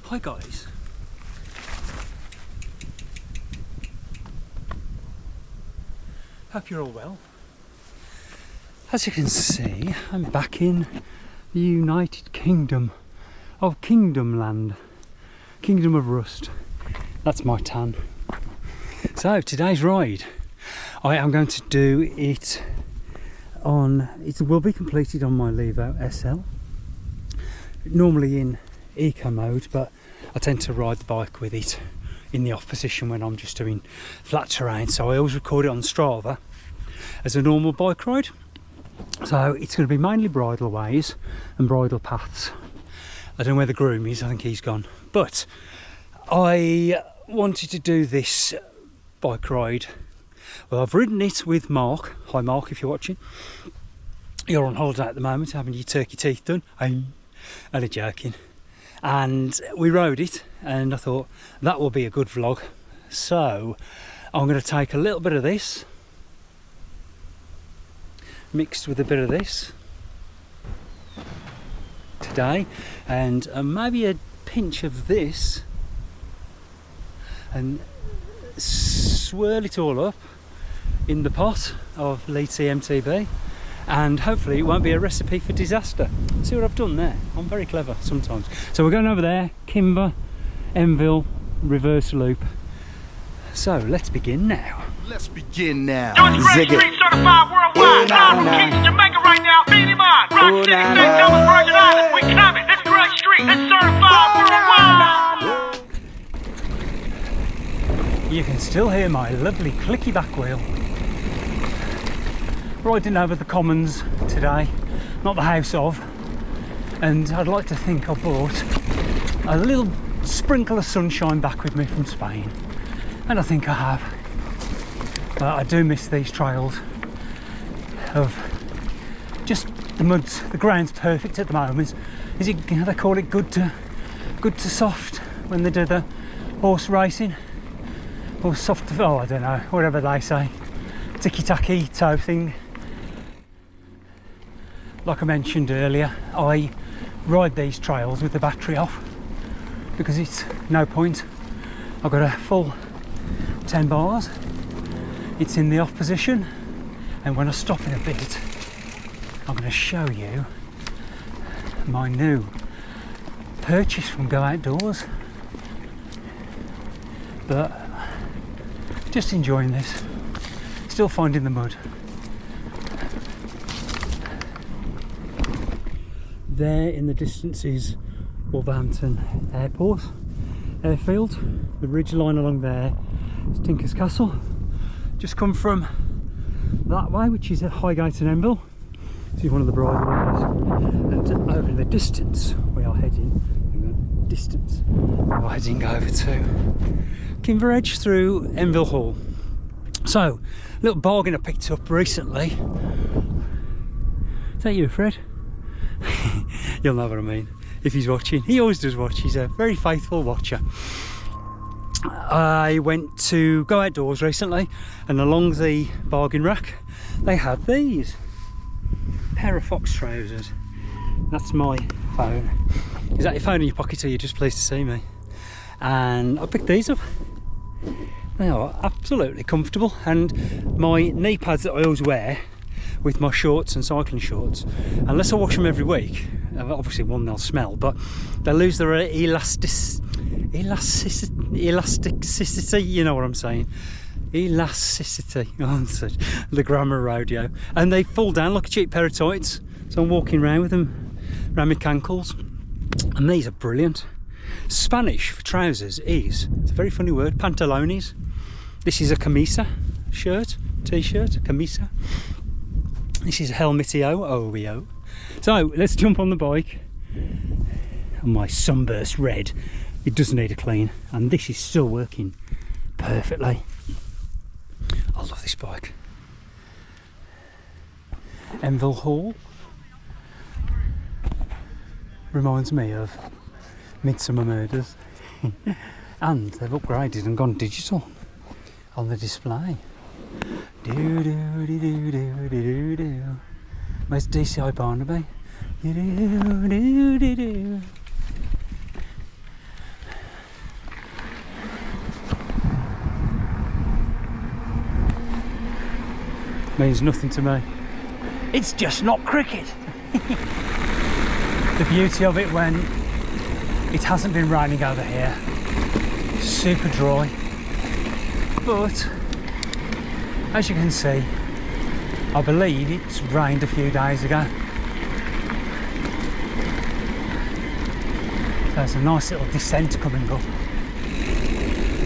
Hi guys. Hope you're all well. As you can see, I'm back in the United Kingdom of Kingdom Land. Kingdom of Rust. That's my tan. So today's ride, I am going to do it on, it will be completed on my Levo SL. Normally in eco mode, but I tend to ride the bike with it in the off position when I'm just doing flat terrain. So I always record it on Strava as a normal bike ride. So it's going to be mainly bridle ways and bridle paths. I don't know where the groom is, I think he's gone. But I wanted to do this bike ride. Well, I've ridden it with Mark. Hi Mark, if you're watching. You're on holiday at the moment, having your turkey teeth done. I'm only joking. And we rode it, and I thought that will be a good vlog. So I'm going to take a little bit of this, mixed with a bit of this today, and maybe a pinch of this, and swirl it all up in the pot of Leeds MTB, and hopefully it won't be a recipe for disaster. See what I've done there? I'm very clever sometimes. So we're going over there, Kinver, Enville, reverse loop. So let's begin now. Let's begin now. Street certified worldwide. Live from Kingston, Jamaica right now. Beanie Mind, Rock City, St. Thomas, Virgin Islands. We coming. It's Great Street. It's certified worldwide. You can still hear my lovely clicky back wheel. Riding over the commons today, not the house of, and I'd like to think I brought a little sprinkle of sunshine back with me from Spain, and I think I have. But I do miss these trails of just the mud's, the ground's perfect at the moment. Is it, they call it good to soft when they do the horse racing, or soft, oh I don't know, whatever they say, ticky-tacky toe thing. Like I mentioned earlier, I ride these trails with the battery off because it's no point. I've got a full 10 bars, it's in the off position, and when I stop in a bit I'm going to show you my new purchase from Go Outdoors. But just enjoying this, still finding the mud. There in the distance is Wolverhampton Airport, airfield. The ridge line along there is Tinker's Castle. Just come from that way, which is at Highgate and Enville. This is one of the bridle ways. And over in the distance, we are heading, over to Kinver Edge through Enville Hall. So, a little bargain I picked up recently. Is that you, Fred? You'll know what I mean if he's watching. He always does watch, he's a very faithful watcher. I went to Go Outdoors recently, and along the bargain rack they had these pair of fox trousers. That's my phone. Is that your phone in your pocket, or you're just pleased to see me? And I picked these up. They are absolutely comfortable, and my knee pads that I always wear with my shorts and cycling shorts, unless I wash them every week, obviously one, they'll smell, but they lose their elasticity, you know what I'm saying, elasticity, the grammar rodeo, and they fall down like a cheap pair of tights. So I'm walking around with them around my cankles, and these are brilliant. Spanish for trousers is, it's a very funny word, pantalones. This is a camisa shirt, t-shirt, camisa. This is helmetio, OEO. So let's jump on the bike. And my sunburst red, it does need a clean, and this is still working perfectly. I love this bike. Enville Hall reminds me of Midsummer Murders. And they've upgraded and gone digital on the display. Do do do do do do do. Where's DCI Barnaby? Do do do do do. means nothing to me. It's just not cricket. The beauty of it when it hasn't been raining over here, super dry, but as you can see, I believe it's rained a few days ago. There's a nice little descent coming up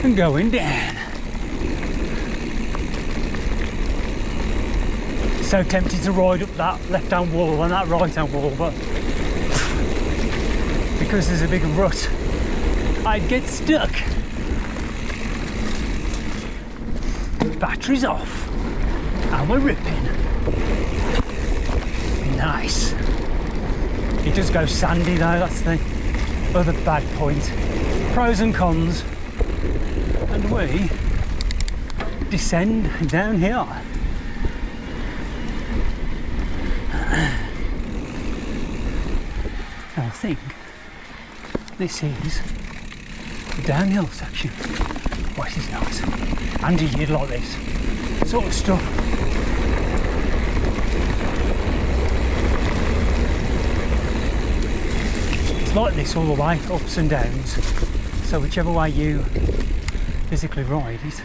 and going down. So tempted to ride up that left hand wall and that right hand wall, but because there's a big rut, I'd get stuck. Battery's off and we're ripping. Nice. It does go sandy though, that's the other bad point. Pros and cons. And we descend down here. And I think this is the downhill section. Well, this is nice. Andy, you'd like this sort of stuff. It's like this all the way, ups and downs. So whichever way you physically ride it,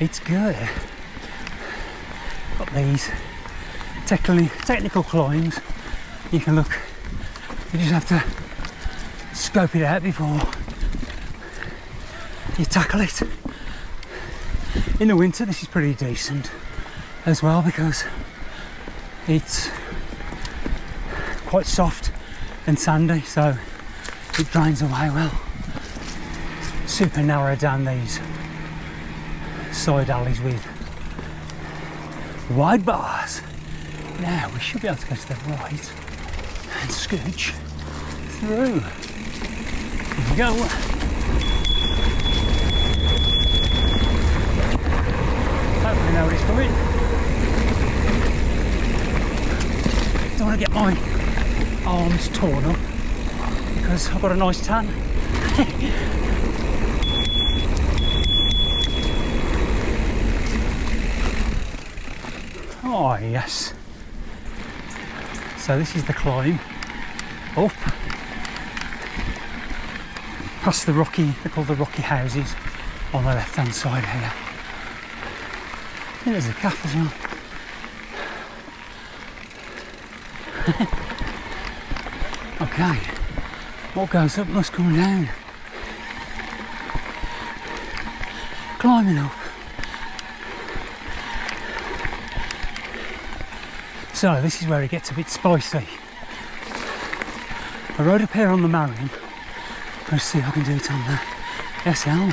it's good. Got these technical climbs. You can look, you just have to scope it out before you tackle it. In the winter this is pretty decent as well because it's quite soft and sandy, so it drains away well. Super narrow down these side alleys with wide bars. Now we should be able to go to the right and scooch through. Here we go. Hopefully nobody's coming. Don't want to get my arms torn up because I've got a nice tan. Oh yes. So this is the climb up past the rocky, they're called the rocky houses on the left hand side here. And there's a calf as well. Okay, what goes up must come down. Climbing up. So this is where it gets a bit spicy. I rode up here on the Marion. Let's see if I can do it on the SL.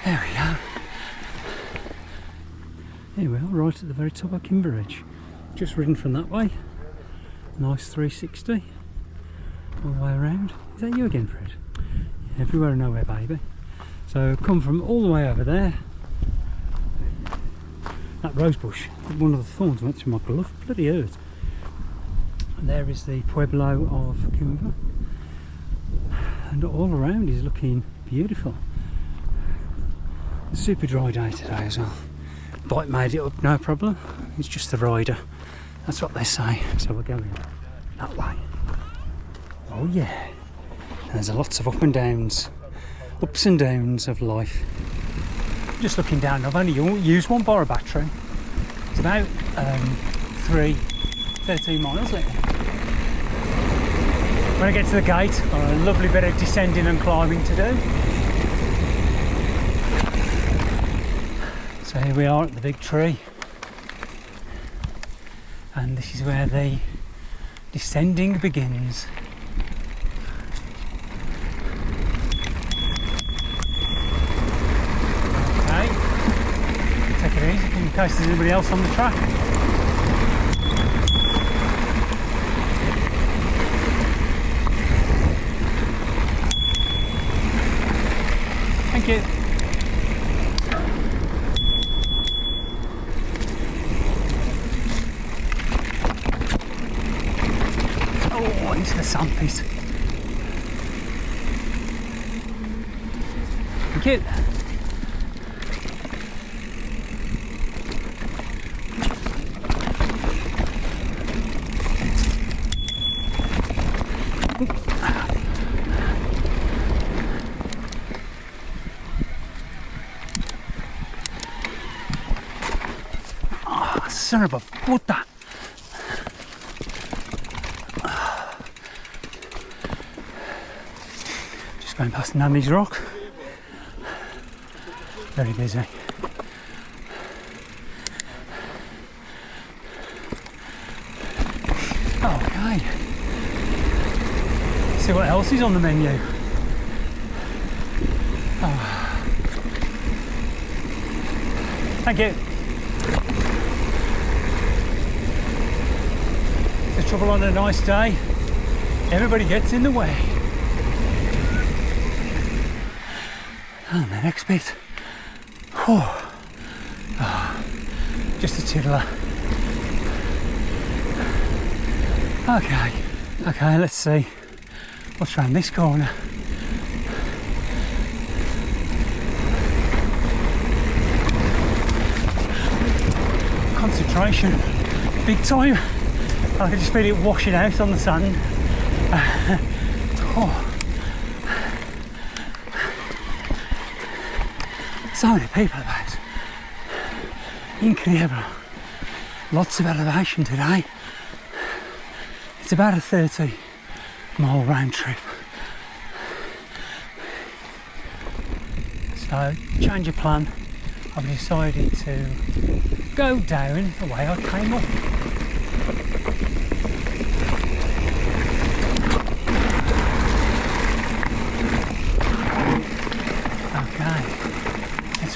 There we go. Here we are, right at the very top of Kinver Edge. Just ridden from that way. Nice 360 all the way around. Is that you again, Fred? Everywhere and nowhere, baby. So come from all the way over there. That rose bush, one of the thorns went through my glove, bloody hurt. And there is the Pueblo of Kinver. And all around is looking beautiful. Super dry day today as well. Bike made it up, no problem. It's just the rider. That's what they say. So we're going that way. Oh yeah. And there's lots of ups and downs of life. Just looking down, I've only used one bar of battery. It's about 13 miles later. When I get to the gate, I've got a lovely bit of descending and climbing to do. So here we are at the big tree, and this is where the descending begins. trees in case there's anybody else on the track. Thank you. Oh, into the sand piece. Thank you. Son of a puta. Just going past Nanny's Rock. Very busy. Okay. See what else is on the menu. Oh. Thank you. The trouble on a nice day, everybody gets in the way. And the next bit, oh, just a tiddler. Okay, let's see what's around this corner. Concentration, big time. I can just feel it washing out on the sand. Oh. So many people about. Incredible. Lots of elevation today. It's about a 30-mile round trip. So, change of plan. I've decided to go down the way I came up.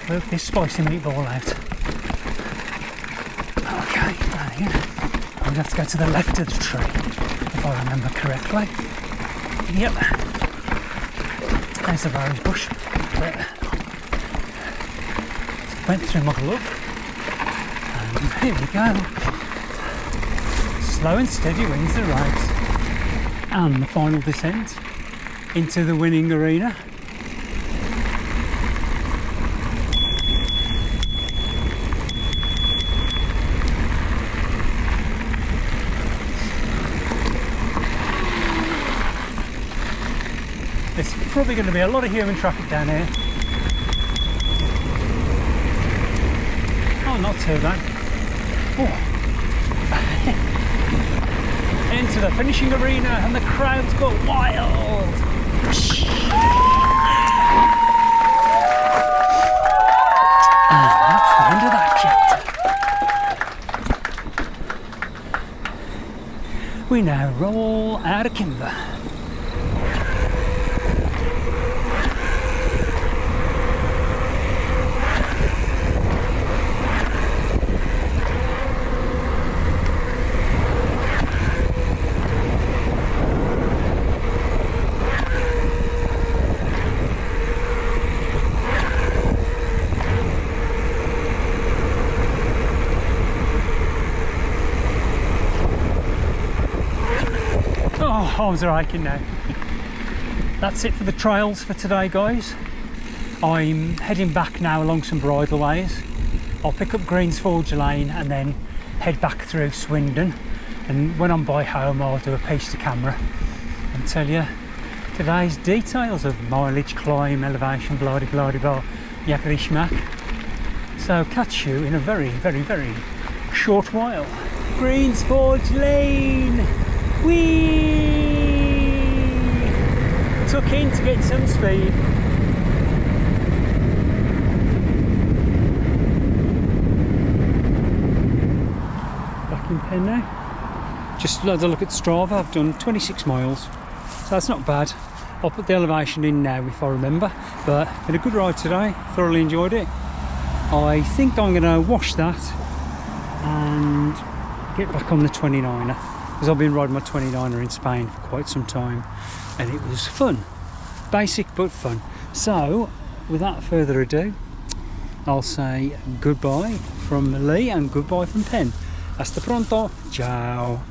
Work this spicy meatball out. Okay, down here. I'm going to have to go to the left of the tree, if I remember correctly. Yep. There's the rose bush. Went through my glove. And here we go. Slow and steady wins the race. And the final descent into the winning arena. There's probably going to be a lot of human traffic down here. Oh, not too bad. Oh. Into the finishing arena and the crowds go wild. And that's the end of that chapter. We now roll out of Kinver. Arms are aching now. That's it for the trails for today, guys. I'm heading back now along some bridleways. I'll pick up Greens Forge Lane and then head back through Swindon, and when I'm by home I'll do a piece to camera and tell you today's details of mileage, climb, elevation, blah de blah de blah, yakety schmack. So catch you in a very, very, very short while. Greens Forge Lane! Whee! Tuck in to get some speed. Back in pen now. Just had a look at Strava. I've done 26 miles, so that's not bad. I'll put the elevation in now if I remember, but been a good ride today. Thoroughly enjoyed it. I think I'm going to wash that and get back on the 29er, because I've been riding my 29er in Spain for quite some time and it was fun. Basic but fun. So without further ado, I'll say goodbye from Lee and goodbye from Pen. Hasta pronto. Ciao.